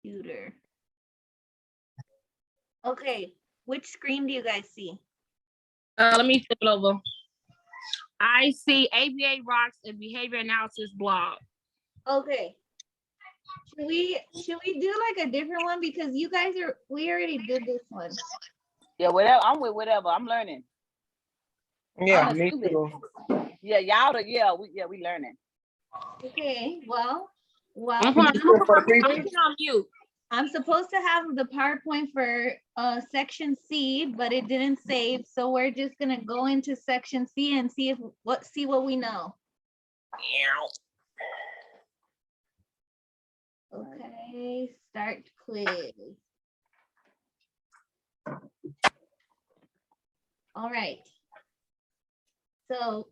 computer. Okay, which screen do you guys see? Let me flip it over. I see ABA Rocks and Behavior Analysis blog. Okay. Should we do like a different one, because you guys we already did this one. Yeah, whatever. I'm with whatever. I'm learning. Yeah, me too. Yeah, y'all. We learning. Okay, well, I'm on mute. I'm supposed to have the PowerPoint for section C, but it didn't save, so we're just gonna go into section C and see what we know. Okay, start quiz. All right. So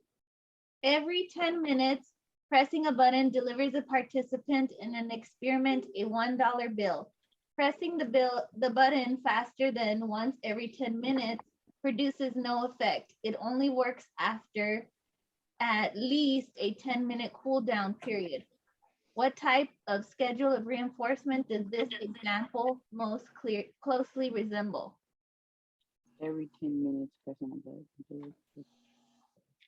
every 10 minutes, pressing a button delivers a participant in an experiment a $1 bill. Pressing the button faster than once every 10 minutes produces no effect. It only works after at least a 10-minute cool down period. What type of schedule of reinforcement does this example most closely resemble? Every 10 minutes, pressing a button.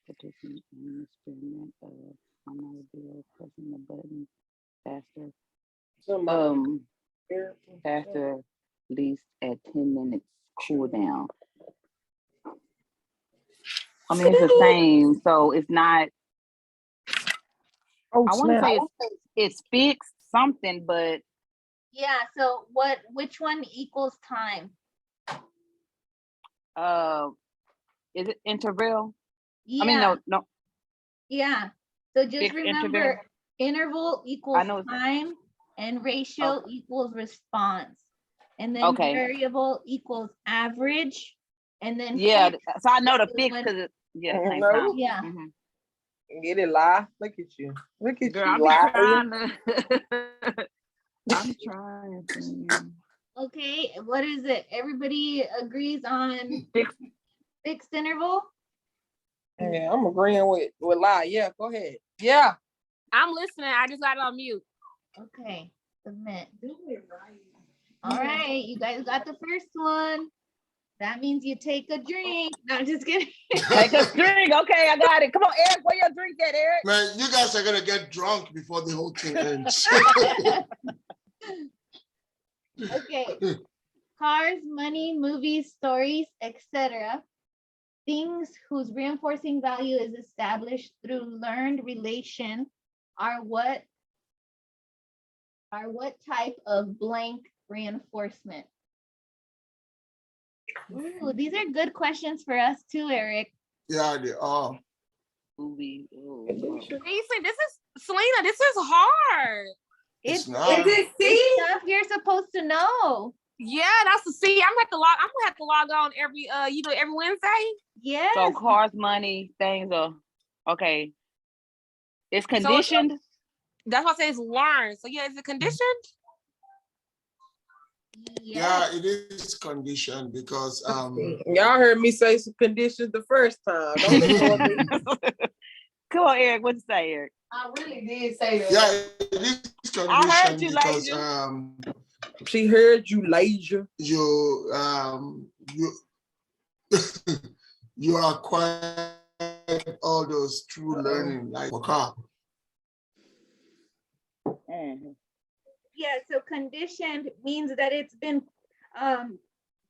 Participant in an experiment of $1 bill, pressing the button faster. After at least at 10 minutes cool down. I mean, it's the same, so it's not. I want to say it's fixed something, but yeah. So which one equals time? Is it interval? Yeah. I mean, no. Yeah. So just fixed remember, interval equals time, and ratio Okay. equals response, and then variable equals average, and then so I know the fix because it's same time. Yeah. Mm-hmm. Get it live. Look at you. Look at Girl, you. I'm trying to. Okay, what is it? Everybody agrees on fixed interval? Yeah, I'm agreeing with lie. Yeah, go ahead. Yeah. I'm listening. I just got it on mute. Okay, submit. All right, you guys got the first one. That means you take a drink. No, I'm just kidding. Take a drink. Okay, I got it. Come on, Eric. Where your drink at, Eric? Man, you guys are gonna get drunk before the whole thing ends. Okay. Cars, money, movies, stories, etc. Things whose reinforcing value is established through learned relation are what type of blank reinforcement? Ooh, these are good questions for us too, Eric. Yeah, they are. Movie. This is Selena. This is hard. It's not. It's stuff you're supposed to know. Yeah, that's the C. I'm gonna have to log on every every Wednesday. Yes. So cars, money, things are okay. It's conditioned. So that's why I say it's learned. So yeah, is it conditioned? Yeah, it is conditioned because y'all heard me say some conditions the first time. Don't ignore me. Come on, Eric. What you say, Eric? I really did say that. Yeah, it is conditioned. I heard you, because she heard you, Lasia. You acquire all those through learning, like a car. Yeah, so conditioned means that it's been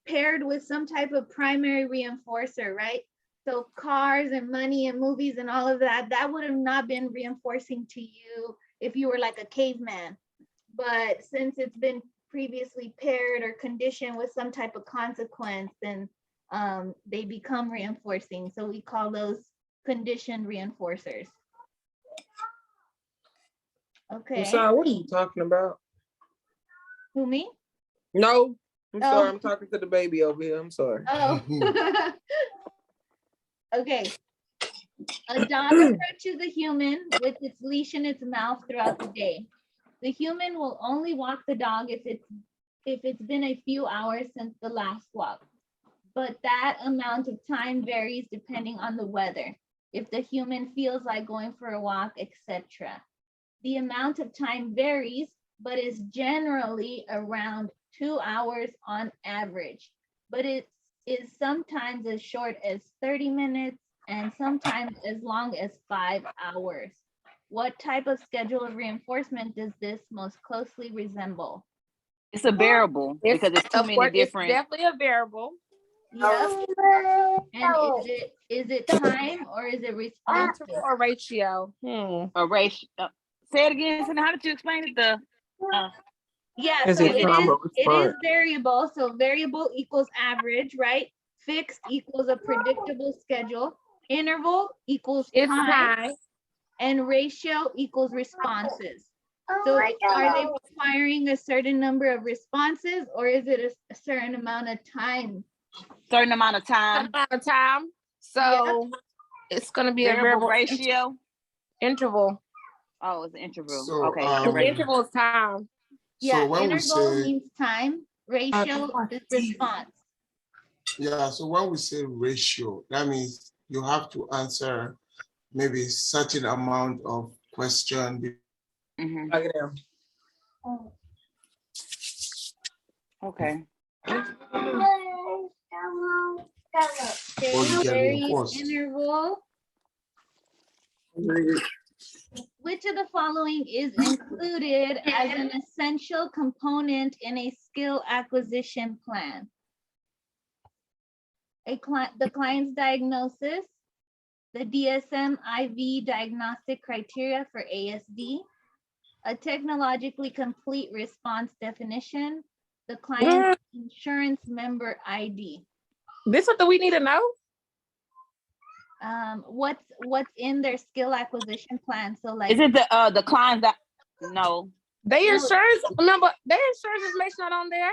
paired with some type of primary reinforcer, right? So cars and money and movies and all of that would have not been reinforcing to you if you were like a caveman. But since it's been previously paired or conditioned with some type of consequence, then they become reinforcing. So we call those conditioned reinforcers. Okay. Sorry, what are you talking about? Who, me? No, I'm sorry. I'm talking to the baby over here. I'm sorry. Oh. Okay. A dog approaches a human with its leash in its mouth throughout the day. The human will only walk the dog if it's been a few hours since the last walk. But that amount of time varies depending on the weather, if the human feels like going for a walk, etc. The amount of time varies but is generally around 2 hours on average. But it is sometimes as short as 30 minutes and sometimes as long as 5 hours. What type of schedule of reinforcement does this most closely resemble? It's a variable because it's too of many course, different. It's definitely a variable. Yep. And is it time or is it response? Interval or ratio? A ratio. Say it again. So how did you explain it? Yeah, Is so it time or it is response? variable. So variable equals average, right? Fixed equals a predictable schedule. Interval equals It's time, time. and ratio equals responses. So are they requiring a certain number of responses, or is it a certain amount of time? Certain amount of time. Amount of time. So it's gonna be a Variable variable ratio. interval. Oh, it's an interval. So, Okay. The interval is time. Yeah, so when we interval say, means time, ratio is response. yeah, so when we say ratio, that means you have to answer maybe certain amount of question. Mhm. Look at them. Okay. Okay, Or you get very reinforced. interval. Which of the following is included as an essential component in a skill acquisition plan? The client's diagnosis, the DSM-IV diagnostic criteria for ASD, a technologically complete response definition, the client's insurance member ID. This is what we need to know. What's in their skill acquisition plan? So like, Is it the client that? No. Their No. insurance, remember, their insurance information not on there.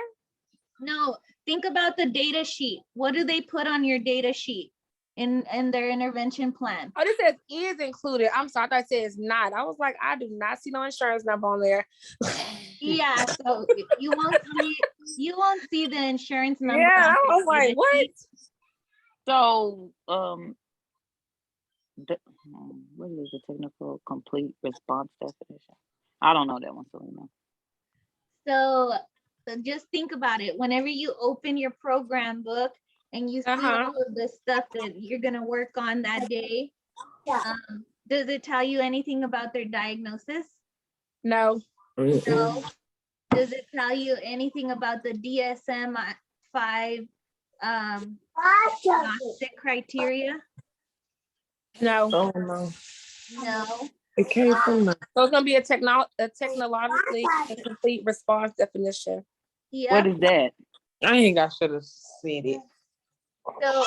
no, think about the data sheet. What do they put on your data sheet in their intervention plan? Oh, this says is included. I'm sorry, I thought it says not. I was like, I do not see no insurance number on there. Yeah, so you won't see the insurance number. Yeah, on I your was like, data what? sheet. So what is the technical complete response definition? I don't know that one, Selena. So just think about it. Whenever you open your program book and you see all of the stuff that you're gonna work on that day, does it tell you anything about their diagnosis? No. No. Does it tell you anything about the DSM-5 diagnostic criteria? No. Oh no. No. It came from the So it's gonna be a technologically complete response definition. What Yep. is that? I think I should have said it. So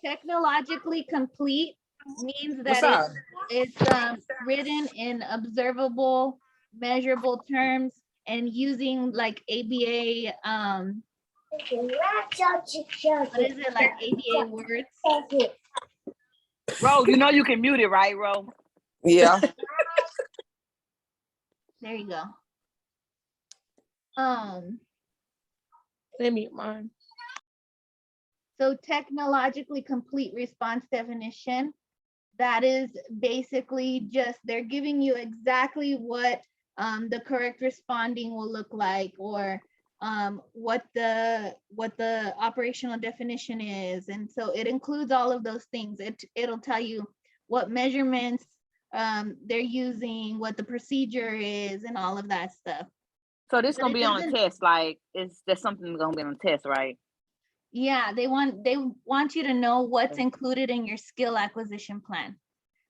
technologically complete means What's that up? it's written in observable, measurable terms and using like ABA, what is it, like ABA words? Ro, you know you can mute it, right, Ro? Yeah. There you go. Let me mine. So technologically complete response definition, that is basically just, they're giving you exactly what the correct responding will look like, or what the operational definition is. And so it includes all of those things. It'll tell you what measurements they're using, what the procedure is, and all of that stuff. So this But gonna it be on a doesn't- test, like there's something gonna be on a test, right? Yeah, they want you to know what's included in your skill acquisition plan.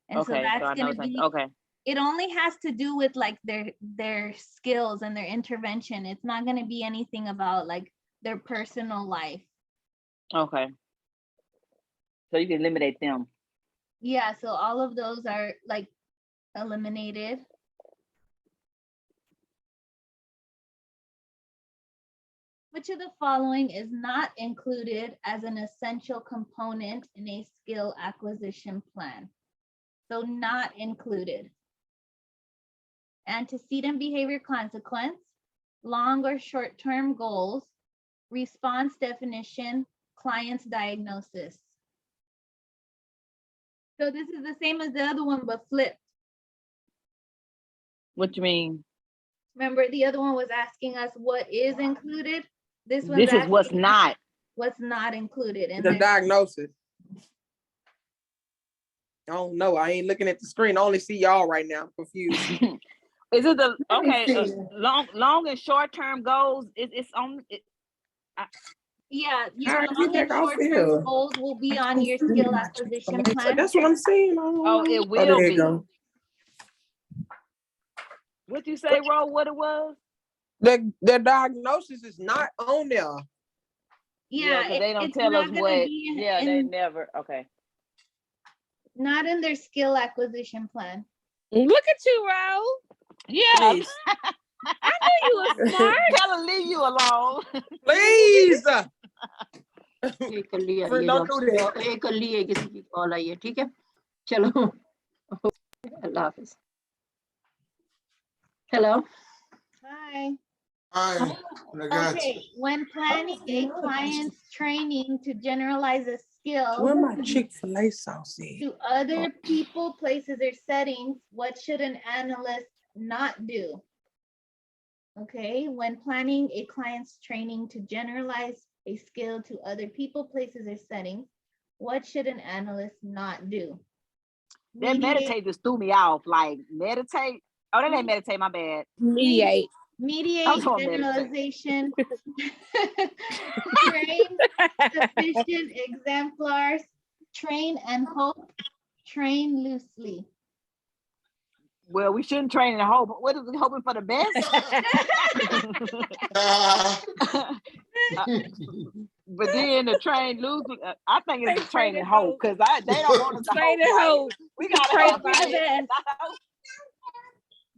And so Okay, that's so I know gonna it's like, be, okay. it only has to do with like their skills and their intervention. It's not gonna be anything about like their personal life. Okay. So you can eliminate them. Yeah, so all of those are like eliminated. Which of the following is not included as an essential component in a skill acquisition plan? So not included. Antecedent behavior consequence, long or short-term goals, response definition, client's diagnosis. So this is the same as the other one, but flipped. What you mean? Remember, the other one was asking us what is included. This one's This is what's asking not. what's not included in The there. diagnosis. I don't know. I ain't looking at the screen. I only see y'all right now. I'm confused. Is it the Let me okay? see. Long and short term goals. It's on. Yeah, your All right, long get and back off short here. term goals will be on your skill acquisition plan. That's what I'm saying. I don't Oh, know. it will there you be. go. What you say, Ro? What it was? The diagnosis is not on there. Yeah, because they don't it's tell us not gonna what. be Yeah, they in, never. Okay. not in their skill acquisition plan. Look at you, Ro. Yeah. Please. I knew you were smart. Tell her leave you alone. Please. एक लिए Friend, ये don't job do that. एक लिए किसी की call आई है ठीक है चलो अल्लाह हाफिज hello Hi. Hi, Ragazzi. Okay, when planning a client's training to generalize a skill Where my Chick-fil-A sauce at? to other people, places, or settings, what should an analyst not do? Okay, when planning a client's training to generalize a skill to other people, places, or settings, what should an analyst not do? That meditate just threw me off. Like meditate. Oh, that ain't meditate. My bad. Mediate. Mediate talking meditate. generalization, train sufficient exemplars, train and hope, train loosely. Well, we shouldn't train in hope. What is it? Hoping for the best? But then the train lose. I think it's the train and hope because they don't want us to Train hope. and Right? hope. We got to Pray hope. Hope for the Right? best.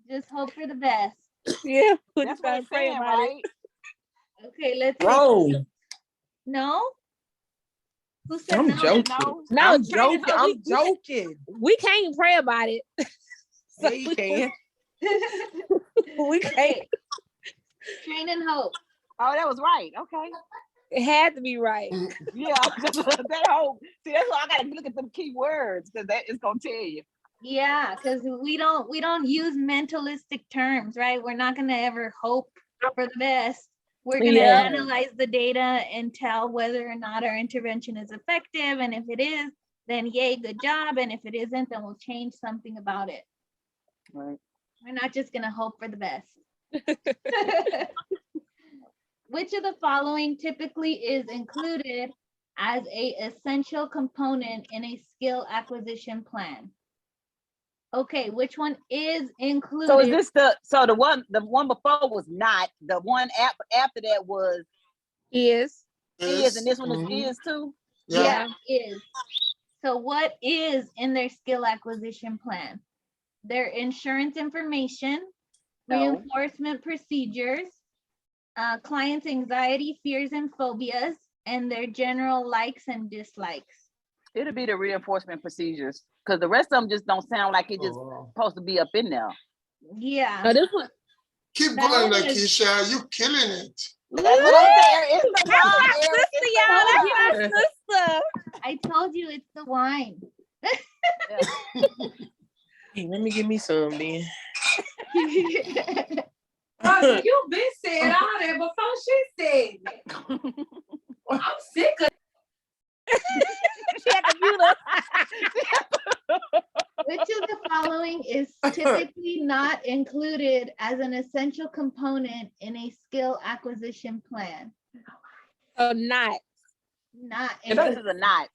Just hope for the best. Yeah, we That's just what gotta it's pray saying, about it. right? Okay, let's take Wrong. no. Who said I'm no? joking. No. No, I'm train and joking. hope, I'm joking. we can't pray about it. Yeah, you can. We can't. Okay. Train and hope. Oh, that was right. Okay. It had to be right. Yeah. That hope. See, that's why I got to look at them key words because that is gonna tell you. Yeah, because we don't use mentalistic terms, right? We're not gonna ever hope for the best. We're gonna Yeah. analyze the data and tell whether or not our intervention is effective. And if it is, then yay, good job. And if it isn't, then we'll change something about it. Right. We're not just gonna hope for the best. Which of the following typically is included as a essential component in a skill acquisition plan? Okay, which one is included? So is this the one before was not, the one after that was is, and this one is too? Yeah, is. So what is in their skill acquisition plan? Their insurance information, No. reinforcement procedures, clients' anxiety, fears, and phobias, and their general likes and dislikes. It'll be the reinforcement procedures because the rest of them just don't sound like it just supposed to be up in there. Yeah. No, this one. Keep That going, one is- Lakeisha. You killing it. That's what I'm saying. It's the That's wine, my Eric. sister, It's y'all. the That's wine. my sister. I told you it's the wine. Hey, let me give me some then. you been said all that before she said it. I'm sick of She had to mute us. Which of the following is typically not included as an essential component in a skill acquisition plan? Oh, not. Not This is a not.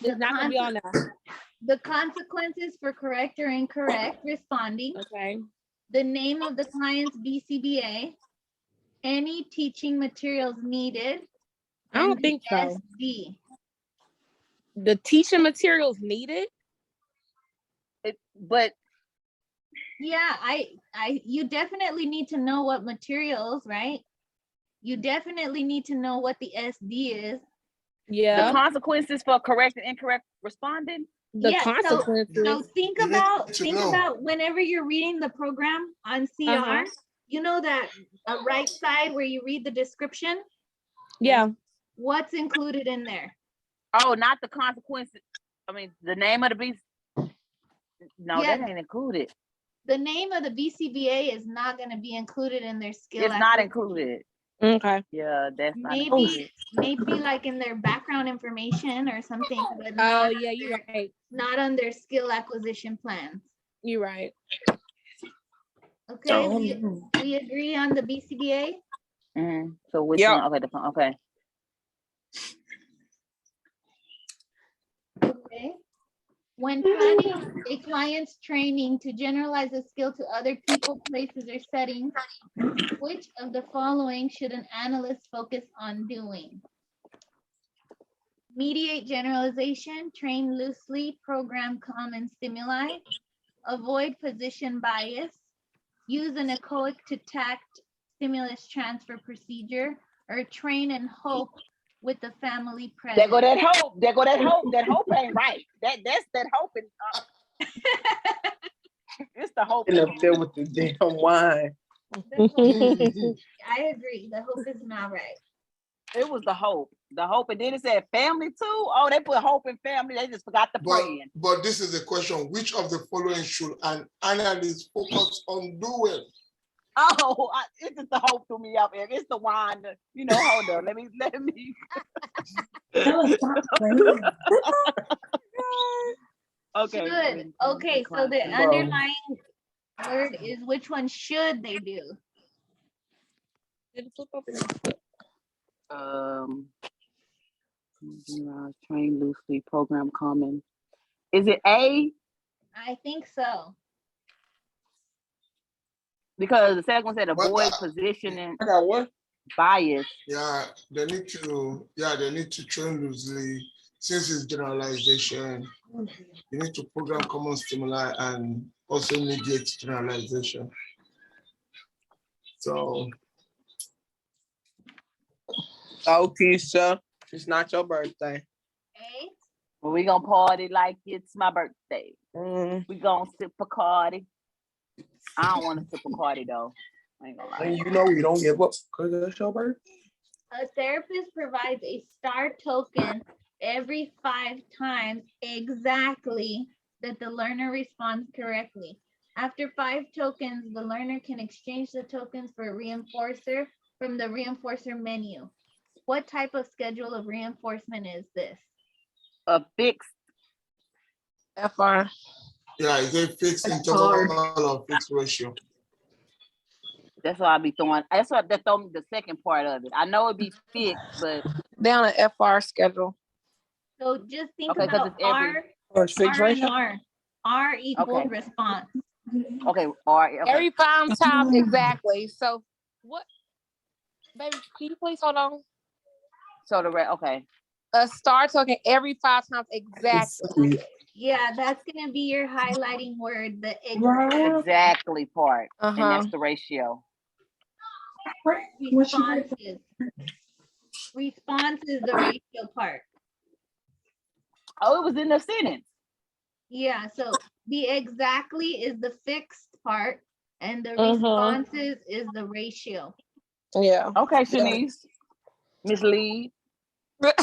It's not gonna be on there. the consequences for correct or incorrect responding, Okay. the name of the client's BCBA, any teaching materials needed. I don't and the think so. SD. The teaching materials needed. But Yeah, you definitely need to know what materials, right? You definitely need to know what the SD is. the Yeah. consequences for correct and incorrect responding. The Yeah, consequences. So think You need about to know. whenever you're reading the program on CR, Uh-huh. you know that right side where you read the description, Yeah. what's included in there? Oh, not the consequences. I mean, the name of the beast. No, Yeah. that ain't included. the name of the BCBA is not going to be included in their skill. It's not acquisition. included. Okay. Yeah, that's not Maybe like in their background information or something, but Oh not, yeah, you're right. not on their skill acquisition plans. You're right. Okay, we agree on the BCBA. So which Yep. one? Okay, the okay. Okay. When planning a client's training to generalize a skill to other people, places, or settings, which of the following should an analyst focus on doing? Mediate generalization, train loosely, program common stimuli, avoid position bias, use an echoic to tact stimulus transfer procedure, or train and hope with the family present. There go that hope. There go that hope. That hope ain't right. That's that hope. It's the hope. In up there with the damn wine. I agree. The hope is not right. It was the hope. The hope. And then it said family too. Oh, they put hope in family. They just forgot the praying. But this is the question. Which of the following should an analyst focus on doing? Oh, it's just the hope threw me up, Eric. It's the wine. You know, hold on. Let me. Okay. Should. Okay, so the underlying word is which one should they do? Train loosely, program common. Is it A? I think so. Because the second one said avoid What? positioning I got what? bias. Yeah, they need to train loosely. Since it's generalization, you need to program common stimuli and also mediate generalization. So Keisha, it's not your birthday. A. Well, we gonna party like it's my birthday. We gonna sip Bacardi. I don't want to sip Bacardi though. I ain't gonna lie. And you know we don't give up because it's your birthday. A therapist provides a star token every 5 times exactly that the learner responds correctly. After 5 tokens, the learner can exchange the tokens for a reinforcer from the reinforcer menu. What type of schedule of reinforcement is this? A fixed. FR. yeah, it's a fixed interval or fixed ratio. That's why I be throwing. That's what that throw me the second part of it. I know it be fixed, but Down an FR schedule. So just think Okay, 'cause about it's every- Or it's fixed R and ratio. R. R equals Okay. response. okay. Okay. Every 5 times exactly. So what, baby? Can you please hold on? So the okay. A star token every 5 times exactly. Yeah, that's gonna be your highlighting word, the Exactly part, and that's the ratio. responses. Response is the ratio part. Oh, it was in the sentence. Yeah, so the exactly is the fixed part, and the responses is the ratio. Yeah. Okay, Shanice. Miss Lee. Girl,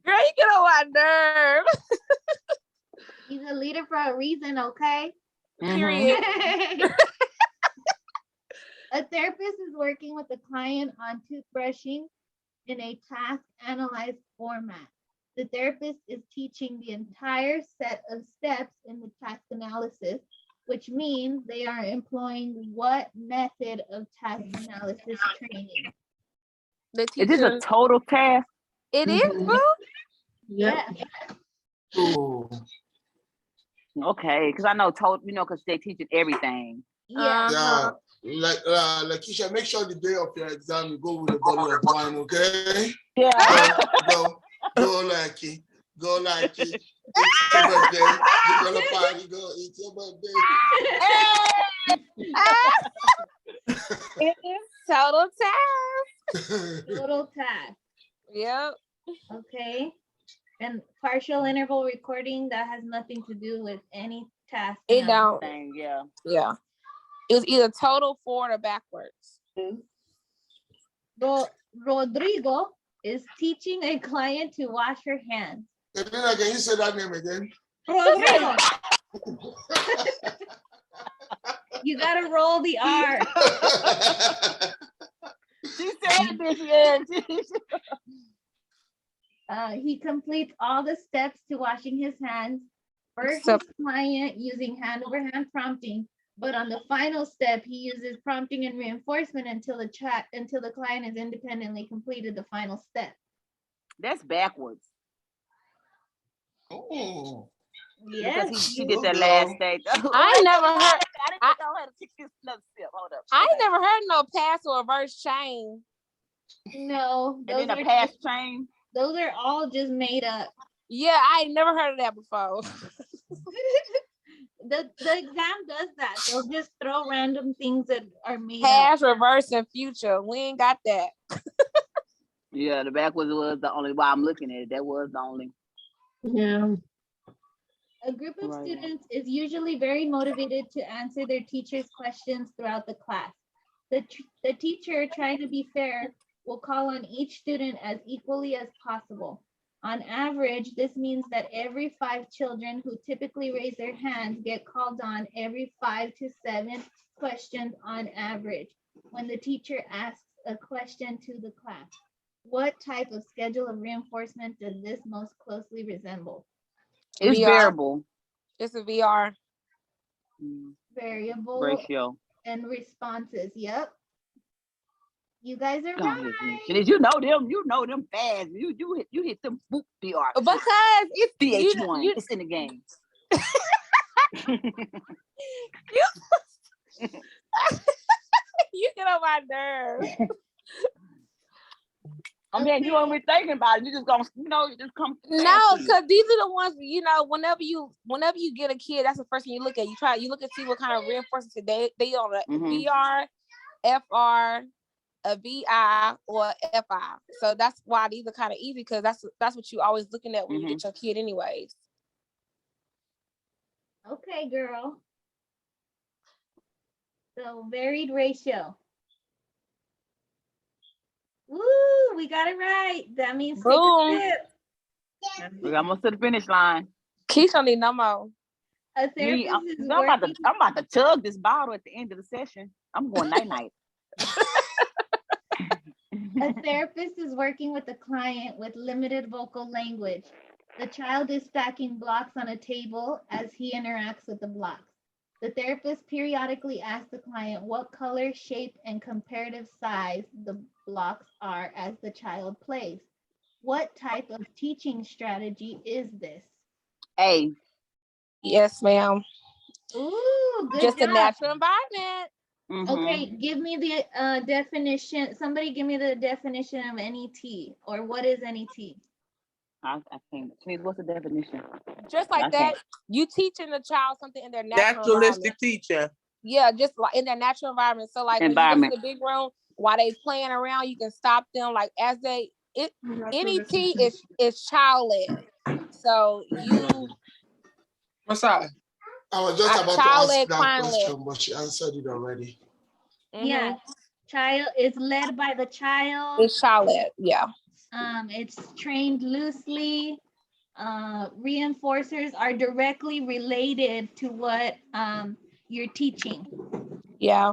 you get on my nerve. He's a leader for a reason, okay? Period. A therapist is working with a client on toothbrushing in a task analyzed format. The therapist is teaching the entire set of steps in the task analysis, which means they are employing what method of task analysis training? Is this a total task? It is, boo. Yeah. Oh, Okay, because I know total, because they teaching everything. Yeah. yeah. Like Keisha, make sure the day of your exam you go with a bottle of wine, okay? Yeah. Go like it. Go like it. It's your birthday. You're gonna party. Go. It's your birthday. It is total task. Total task. Yep. Okay. And partial interval recording, that has nothing to do with any task. It don't. Yeah. Yeah. It was either total forward or backwards. Rodrigo is teaching a client to wash her hands. And then again, you say that name again. Rodrigo. You gotta roll the R. She said this, yeah. He completes all the steps to washing his hands for his Except- client using hand-over-hand prompting. But on the final step, he uses prompting and reinforcement until the client has independently completed the final step. That's backwards. Oh, Yes, Because she did that last stage. I ain't never heard. I didn't think I had to take this another step. Hold up. I ain't Okay. never heard no pass or reverse chain. no, And then a pass chain. those are all just made up. Yeah, I ain't never heard of that before. The exam does that. They'll just throw random things that are made up. Past, reverse, and future. We ain't got that. Yeah, the backwards was the only. While I'm looking at it, that was the only. Yeah. A group of Right. students is usually very motivated to answer their teacher's questions throughout the class. The teacher, trying to be fair, will call on each student as equally as possible. On average, this means that every 5 children who typically raise their hands get called on every 5 to 7 questions on average when the teacher asks a question to the class. What type of schedule of reinforcement does this most closely resemble? It's VR. variable. It's a VR. Variable Ratio. and responses. Yep. You guys are Go ahead, right. Denise. You know them. You know them fast. You hit them. Boop, DR. Because it's DH1. you It's in the game. you get on my nerves. I mean, you ain't really thinking about it. You just gonna, you just come. No, because these are the ones, whenever you get a kid, that's the first thing you look at. You look and see what kind of reinforcement they on a VR, FR, a VI, or FI. So that's why these are kind of easy, because that's what you always looking at when you get your kid anyways. Okay, girl. So varied ratio. Woo, we got it right. That means take Boom. a sip. We're almost to the finish line. Keith don't need no more. A Me, therapist is I'm working. about to tug this bottle at the end of the session. I'm going night-night. A therapist is working with a client with limited vocal language. The child is stacking blocks on a table as he interacts with the blocks. The therapist periodically asks the client what color, shape, and comparative size the blocks are as the child plays. What type of teaching strategy is this? A. Yes, ma'am. Ooh, good Just job. a natural environment. Okay, give me the definition. Somebody give me the definition of NET, or what is NET? I can't. Please, what's the definition? Just like I that, can't. you teaching the child something in their natural environment. Naturalistic teacher. Yeah, just like in their natural environment. So like when you go to the big room, while they playing around, you can stop them. Like as NET is child led. So you. What's that? I was just about to child-led, ask that client-led. question, but she answered it already. Yeah, child is led by the child. It's child led. Yeah. It's trained loosely. Reinforcers are directly related to what you're teaching. Yeah.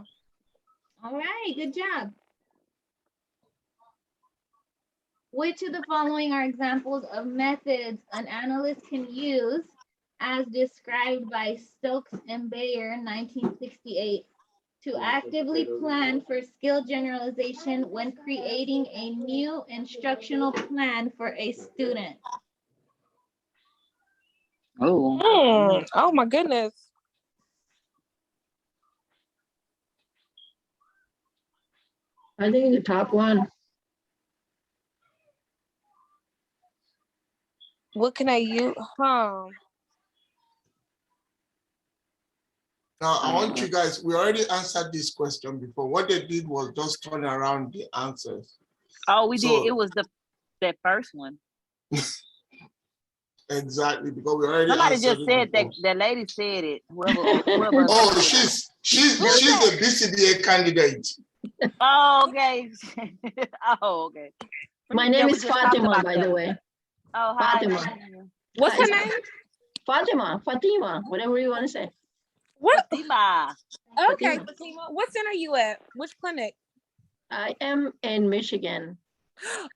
All right, good job. Which of the following are examples of methods an analyst can use as described by Stokes and Bayer, 1968, to actively plan for skill generalization when creating a new instructional plan for a student? Oh. Oh my goodness. I think the top one. What can I use? Now, I want you guys, we already answered this question before. What they did was just turn around the answers. Oh, we did. It was that first one. Exactly, because we already Somebody answered just said before. that lady said it. Whoever Oh, she's the BCBA candidate. Oh, okay. Oh, okay. My name is Fatima, by the way. Oh, hi. Fatima. What's her name? Fatima, whatever you want to say. What? Fatima. Okay, Fatima. Fatima. What center are you at? Which clinic? I am in Michigan.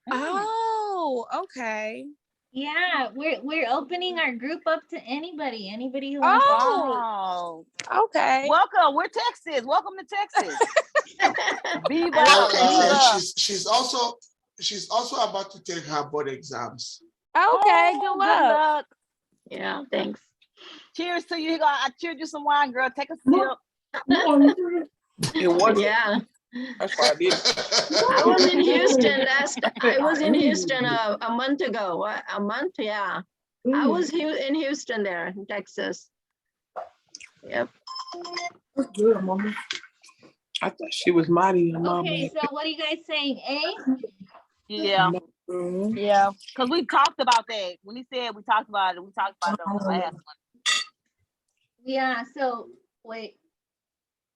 Oh, okay. Yeah, we're opening our group up to anybody who wants to. Oh, Okay. welcome. We're Texas. Welcome to Texas. Viva, Well, viva. she's also about to take her board exams. Okay, Oh, good luck. Yeah, thanks. Cheers to you. I cheered you some wine, girl. Take a sip. It was. Yeah. That's why I did. I was in Houston a month ago. A month, yeah. I was in Houston there, in Texas. Yep. Good, mama. I thought she was mighty. Okay, so what are you guys saying? A? Yeah. Mm-hmm. Yeah. Because we talked about that. When he said we talked about it, we talked about it on the last one. Yeah, so wait.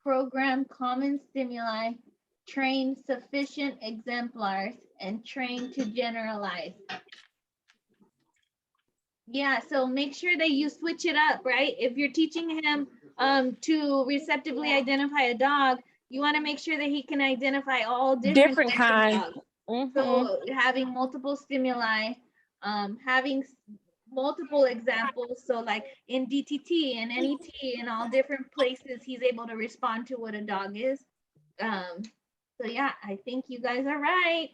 Program common stimuli, train sufficient exemplars, and train to generalize. Yeah, so make sure that you switch it up, right? If you're teaching him to receptively identify a dog, you want to make sure that he can identify all different kinds. of dogs. So having multiple stimuli, having multiple examples. So like in DTT and NET and all different places, he's able to respond to what a dog is. So yeah, I think you guys are right.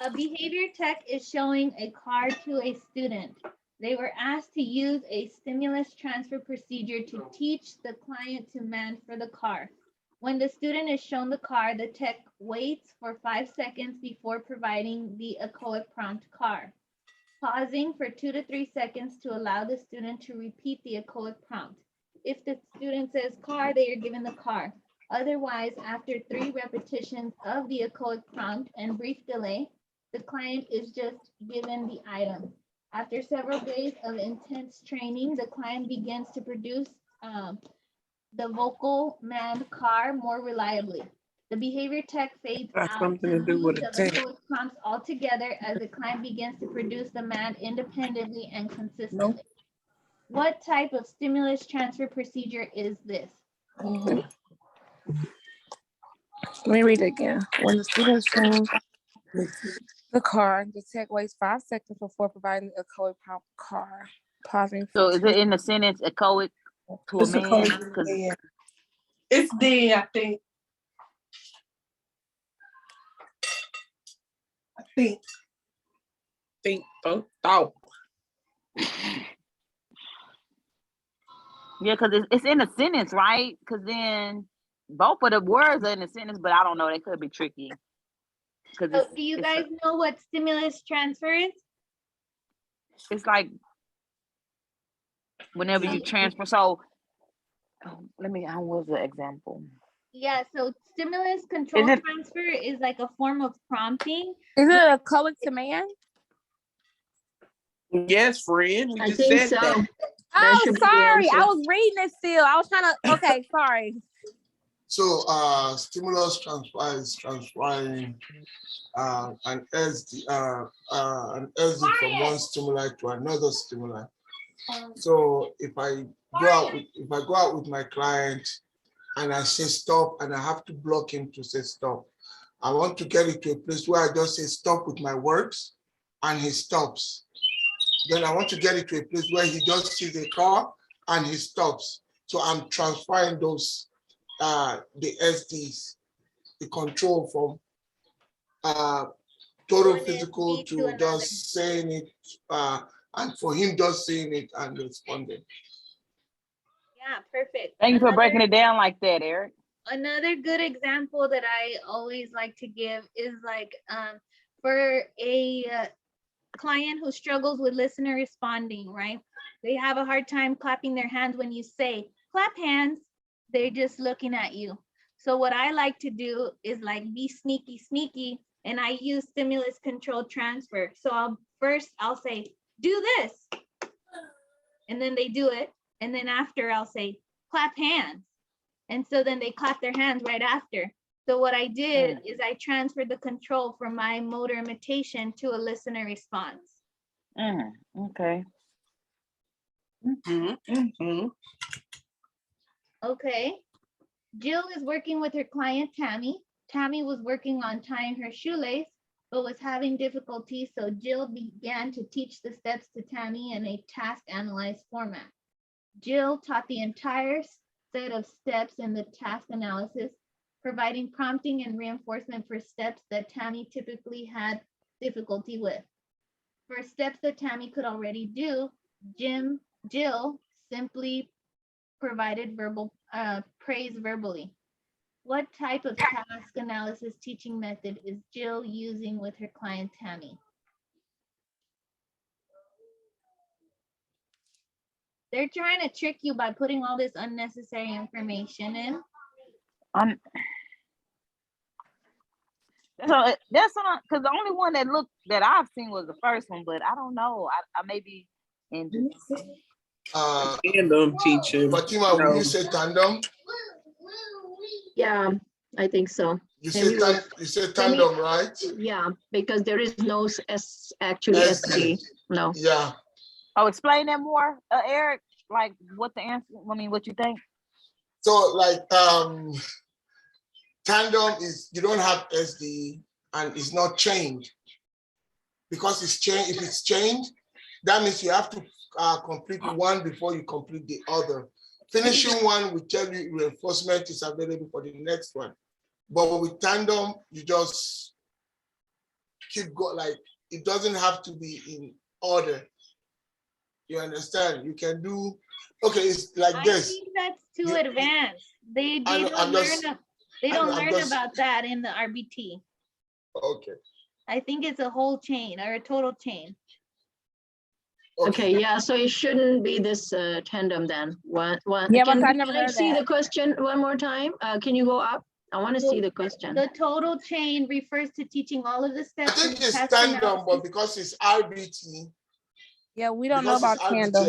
A behavior tech is showing a car to a student. They were asked to use a stimulus transfer procedure to teach the client to man for the car. When the student is shown the car, the tech waits for 5 seconds before providing the echoic prompt car, pausing for 2 to 3 seconds to allow the student to repeat the echoic prompt. If the student says car, they are given the car. Otherwise, after 3 repetitions of the echoic prompt and brief delay, the client is just given the item. After several days of intense training, the client begins to produce the vocal man car more reliably. The behavior tech fades Got out something to the do use with of a the tech. code prompts altogether as the client begins to produce the man independently and consistently. Nope. What type of stimulus transfer procedure is this? Let me read it again. When the student is shown the car, the tech waits 5 seconds before providing the echoic prompt car, pausing. So is it in the sentence echoic to a It's a man? code. Yeah. It's D, I think. Thought. Yeah, because it's in a sentence, right? Because then both of the words are in the sentence, but I don't know. They could be tricky. So do you guys know what stimulus transfer is? It's like whenever you transfer. So was the example? Yeah, so stimulus control transfer is like a form of prompting. Is it a echoic to man? Yes, friend. We I just think said so. that. Oh, should be the sorry. I answer. was reading it still. I was trying to. Okay, sorry. So stimulus transfer is transferring an SD from one stimuli to another stimuli. So if I go out with my client and I say stop and I have to block him to say stop, I want to get it to a place where I just say stop with my words and he stops. Then I want to get it to a place where he just sees a car and he stops. So I'm transferring those the SDs, the control from total physical to just saying it, and for him just saying it and responding. Yeah, perfect. Thank you for breaking it down like that, Eric. Another good example that I always like to give is like for a client who struggles with listener responding, right? They have a hard time clapping their hands when you say clap hands. They're just looking at you. So what I like to do is like be sneaky, and I use stimulus control transfer. So I'll say, do this. And then they do it. And then after I'll say, clap hands. And so then they clap their hands right after. So what I did is I transferred the control from my motor imitation to a listener response. Okay. Okay. Jill is working with her client, Tammy. Tammy was working on tying her shoelace, but was having difficulty, so Jill began to teach the steps to Tammy in a task analyzed format. Jill taught the entire set of steps in the task analysis, providing prompting and reinforcement for steps that Tammy typically had difficulty with. For steps that Tammy could already do, Jill simply provided verbal praise verbally. What type of task analysis teaching method is Jill using with her client Tammy? They're trying to trick you by putting all this unnecessary information in. That's not because the only one that I've seen was the first one, but I don't know. I may be in just Tandem teacher. Fatima, will you say tandem? Yeah, I think so. You say tandem, right? Yeah, because there is no actually SD. No. Yeah. Oh, explain that more, Eric. Like what the answer? I mean, what you think? So like tandem is you don't have SD and it's not chained. Because it's chained, if it's chained, that means you have to complete one before you complete the other. Finishing one will tell you reinforcement is available for the next one. But with tandem, you just keep going, like it doesn't have to be in order. You understand? You can do, okay, it's like this. I think that's too advanced. They don't learn about that in the RBT. Okay. I think it's a whole chain or a total chain. Okay, yeah, so it shouldn't be this tandem then. Yeah, can I never I heard see that. the question one more time? Can you go up? I want to see the question. The total chain refers to teaching all of the steps. I think it's tandem, but because it's RBT. Yeah, we don't know about tandem.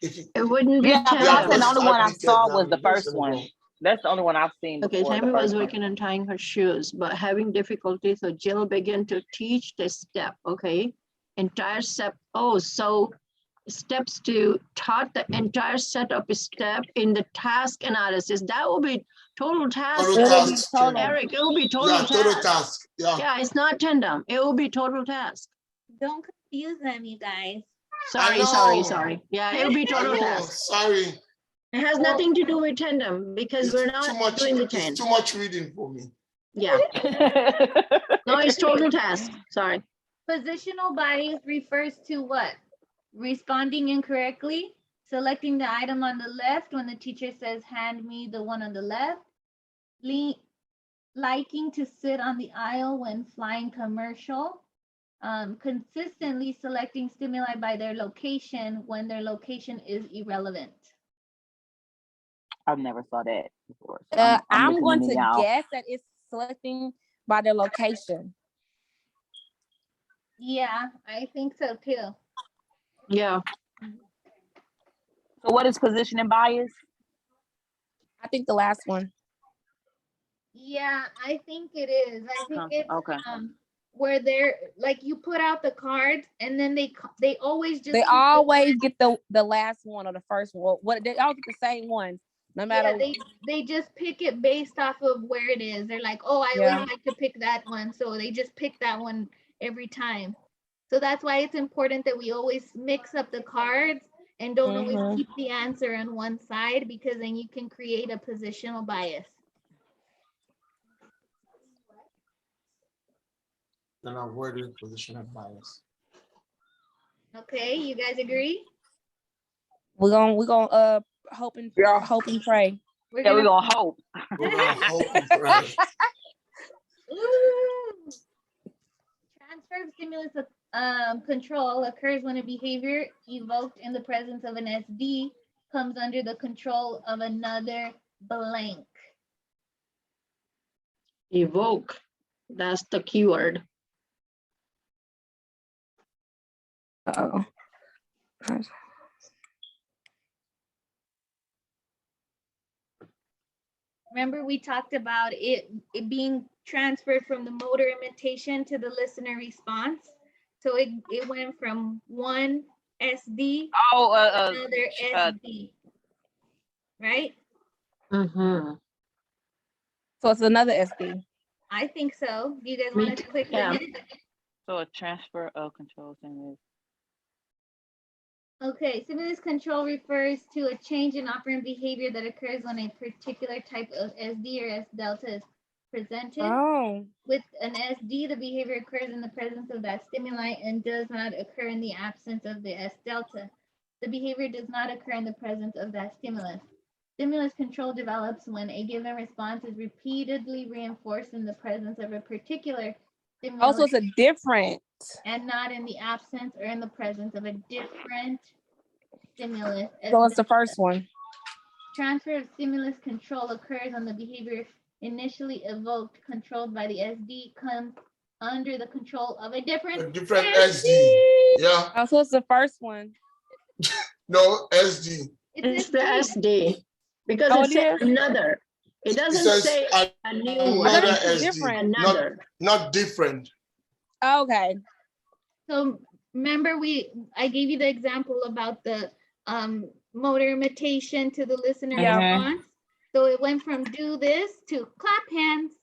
It wouldn't be tandem. The only one I saw was the first one. That's the only one I've seen. Okay, Tammy was working on tying her shoes, but having difficulty, so Jill began to teach the step, okay? Entire step, so steps to taught the entire set of step in the task analysis. That will be total task. Eric, it will be total task. Total task. Yeah, it's not tandem. It will be total task. Don't confuse them, you guys. Sorry. Yeah, it will be total task. Sorry. It has nothing to do with tandem because we're not doing the chain. It's too much reading for me. Yeah. No, it's total task. Sorry. Positional bias refers to what? Responding incorrectly, selecting the item on the left when the teacher says, hand me the one on the left, liking to sit on the aisle when flying commercial, consistently selecting stimuli by their location when their location is irrelevant. I've never saw that before. So I'm going to guess that it's selecting by their location. Yeah, I think so too. Yeah. So what is positioning bias? I think the last one. Yeah, I think it is. I think it's okay. Where they're like you put out the cards and then they always just get the last one or the first one. What they all get the same ones, no matter. Yeah, they just pick it based off of where it is. They're like, oh, I always like to pick that one, so they just pick that one every time. So that's why it's important that we always mix up the cards and don't always keep the answer on one side, because then you can create a positional bias. Then avoiding positional bias. Okay, you guys agree? We're gonna hope and pray. We're gonna hope. We're gonna hope and pray. Transfer of stimulus control occurs when a behavior evoked in the presence of an SD comes under the control of another blank. Evoke. That's the keyword. Uh-oh. remember we talked about it being transferred from the motor imitation to the listener response. So it went from one SD Oh, to another SD, right? Mm-hmm. So it's another SD. I think so. Do you guys Me want to too, click yeah. the hint? so a transfer of control stimulus. Okay, stimulus control refers to a change in operant behavior that occurs when a particular type of SD or S delta is presented. Oh. With an SD, the behavior occurs in the presence of that stimuli and does not occur in the absence of the S delta. The behavior does not occur in the presence of that stimulus. Stimulus control develops when a given response is repeatedly reinforced in the presence of a particular stimulus. Also, it's a different. And not in the absence or in the presence of a different stimulus. So it's the first one. Transfer of stimulus control occurs when the behavior initially evoked, controlled by the SD, comes under the control of a different SD. Yeah. Also, it's the first one. No, SD. It's the SD because Oh, it says is? another. It doesn't say a new one. Another It's SD. different. Another. Not different. Okay. So remember I gave you the example about the motor imitation to the listener response. So it went from do this to clap hands.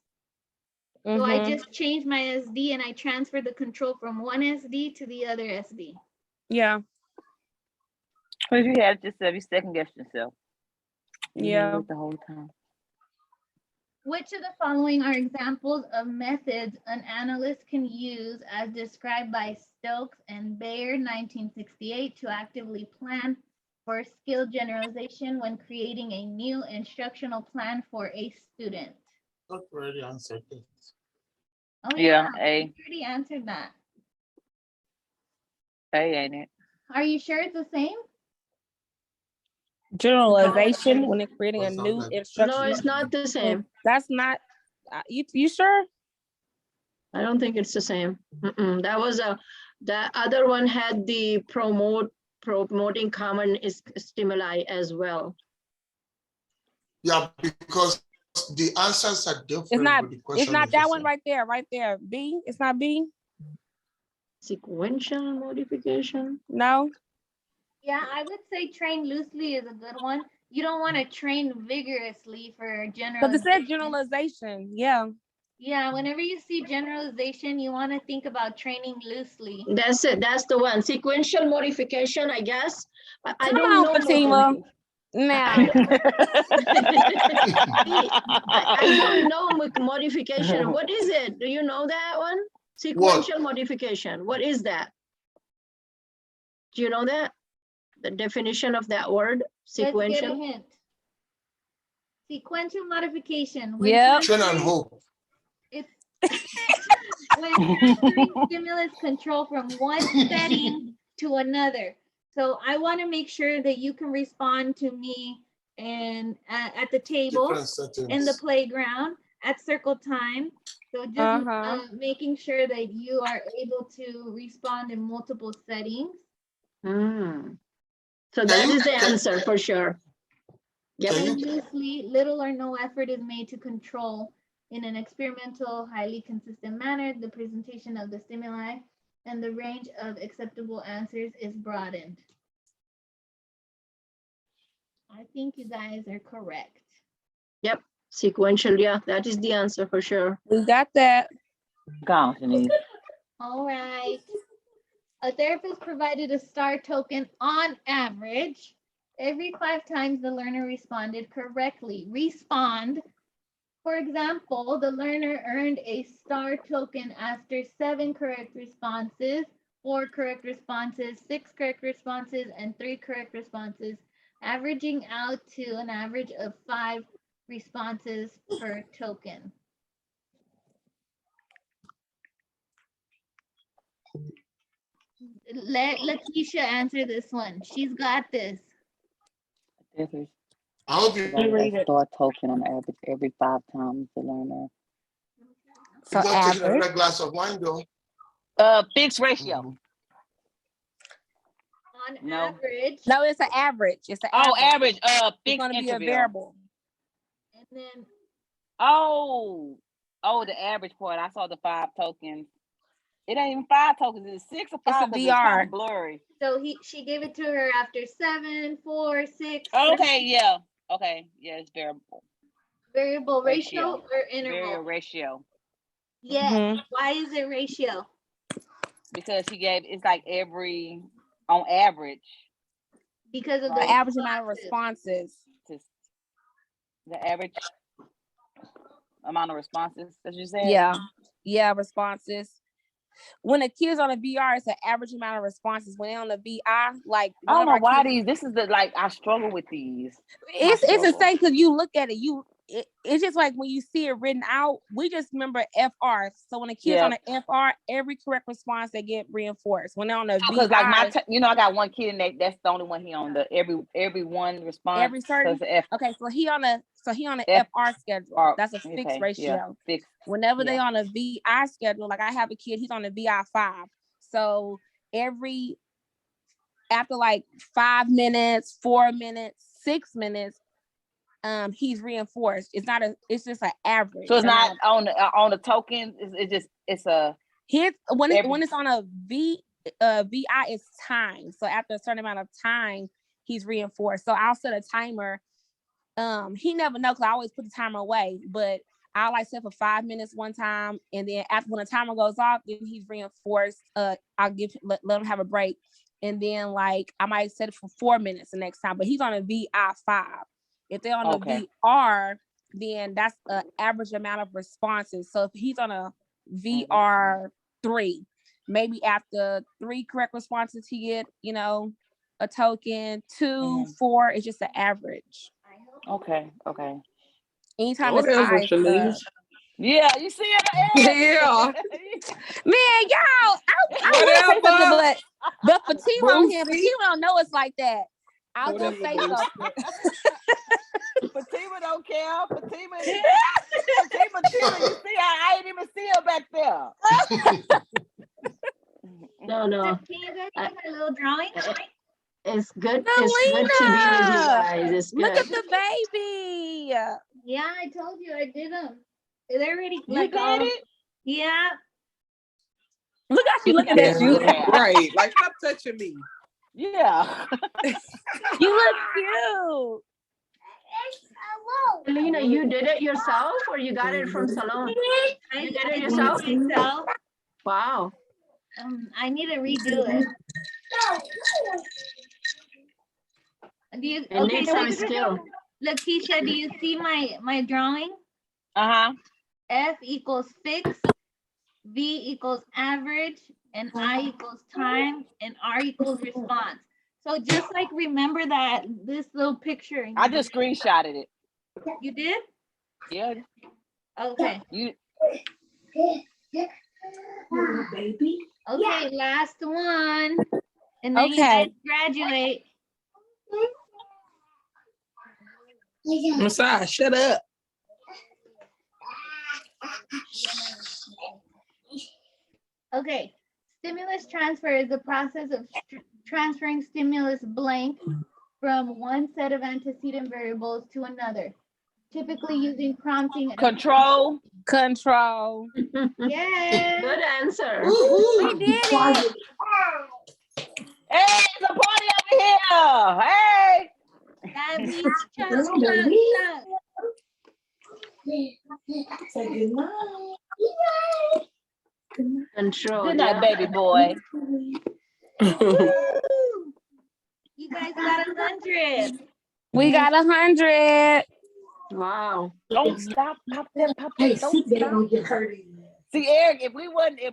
So I just changed my SD and I transferred the control from one SD to the other SD. Yeah. But if you had it yourself, you second guessed yourself. You Yeah. knew it the whole time. Which of the following are examples of methods an analyst can use as described by Stokes and Bayer 1968 to actively plan for skill generalization when creating a new instructional plan for a student? Not already answered it. Oh Yeah, yeah, A. you already answered that. A, ain't it? Are you sure it's the same? Generalization when they're creating a What's new that? instruction. No, it's not the same. That's not. You sure? I don't think it's the same. That was the other one had the promoting common stimuli as well. Yeah, because the answers are different. It's not. but the question It's not is that the one same. right there. Right there. B. It's not B. Sequential modification. No. Yeah, I would say train loosely is a good one. You don't want to train vigorously for Because it generalization. said generalization. Yeah. Yeah, whenever you see generalization, you want to think about training loosely. That's it. That's the one. Sequential modification, I guess. I Come don't on, know. Fatima. Now. I don't know modification. What is it? Do you know that one? Sequential modification. What is that? Do you know that? The definition of that word? Let's get a Sequential. hint. Sequential modification. Yeah. Train and hope. It's when transferring stimulus control from one setting to another. So I want to make sure that you can respond to me and at the table, Different settings. in the playground, at circle time. So just making sure that you are able to respond in multiple settings. So that is the answer for sure. Yep. And loosely, little or no effort is made to control in an experimental, highly consistent manner. The presentation of the stimuli and the range of acceptable answers is broadened. I think you guys are correct. Yep. Sequential. Yeah, that is the answer for sure. We got that. Gone, Denise. All right. A therapist provided a star token on average every 5 times the learner responded correctly. Respond. For example, the learner earned a star token after 7 correct responses, 4 correct responses, 6 correct responses, and 3 correct responses, averaging out to an average of 5 responses per token. Let Lakeisha answer this one. She's got this. I hope you read it. Star token on average every 5 times the learner. So go take average. another glass of wine though. Fixed ratio. On average. No, it's an average. It's an Oh, average. average. It's Fixed going to be a interval. variable. And then Oh, the average part. I saw the 5 tokens. It ain't even 5 tokens. It's 6 or 5. It's a It's kind VR. of blurry. So she gave it to her after 7, 4, 6. Okay, yeah. Okay, yeah, it's variable. Variable ratio or interval? Variable ratio. Yes. Why is it ratio? Because it's like on average. Because of The average amount of responses. The average amount of responses, as you said? Yeah, responses. When a kid's on a VR, it's an average amount of responses. When they're on the VI, like I don't know why this is I struggle with these. It's the same because you look at it, it's just like when you see it written out, we just remember FR. So when a kid's on an FR, every correct response they get reinforced. When they're on a VI, because like I got one kid and that's the only one he on the every one response. Every certain okay, so he on a FR schedule. That's a fixed ratio. Yeah, fixed. Whenever they on a VI schedule, like I have a kid, he's on a VI 5. So after like 5 minutes, 4 minutes, 6 minutes, he's reinforced. It's just an average. So it's not on the token. It's a hit when it's on a VI is time. So after a certain amount of time, he's reinforced. So I'll set a timer. He never know because I always put the timer away, but I'll like set for 5 minutes one time, and then after when the timer goes off, then he's reinforced. I'll let him have a break, and then like I might set it for 4 minutes the next time. But he's on a VI 5. If they're on the VR, then that's an average amount of responses. So if he's on a VR 3, maybe after 3 correct responses, he get a token. 2, 4 is just an average. Okay. Anytime it's high. Yeah, you see it? Yeah. Man, y'all, I will say something, but Fatima on here, Fatima don't know it's like that. I'll just say something. Fatima don't care. Fatima, you see, I ain't even see her back there. No. Can you guys make a little drawing? It's good. It's good to be with you guys. It's good. Look at the baby. Yeah, I told you I did them. They're already You did it? Yeah. Look at you looking at you. Right. Like, stop touching me. Yeah. You look cute. Lena, you did it yourself or you got it from salon? You did it yourself? Wow. I need to redo it. It needs some skill. Lakeisha, do you see my drawing? F equals fixed, V equals average, and I equals time, and R equals response. So just like remember this little picture. I just screenshotted it. You did? Yeah. Okay. Baby. Okay, last one. And then you guys graduate. Messiah, shut up. Okay. Stimulus transfer is the process of transferring stimulus blank from one set of antecedent variables to another, typically using prompting. Control. Yeah. Good answer. We did it. Hey, it's a party over here. Hey. That means Say good night. Control. Good night, baby boy. You guys got 100. We got 100. Wow. Don't stop. Pop that. Hey, sit there, don't get hurt. See, Eric, if we wasn't,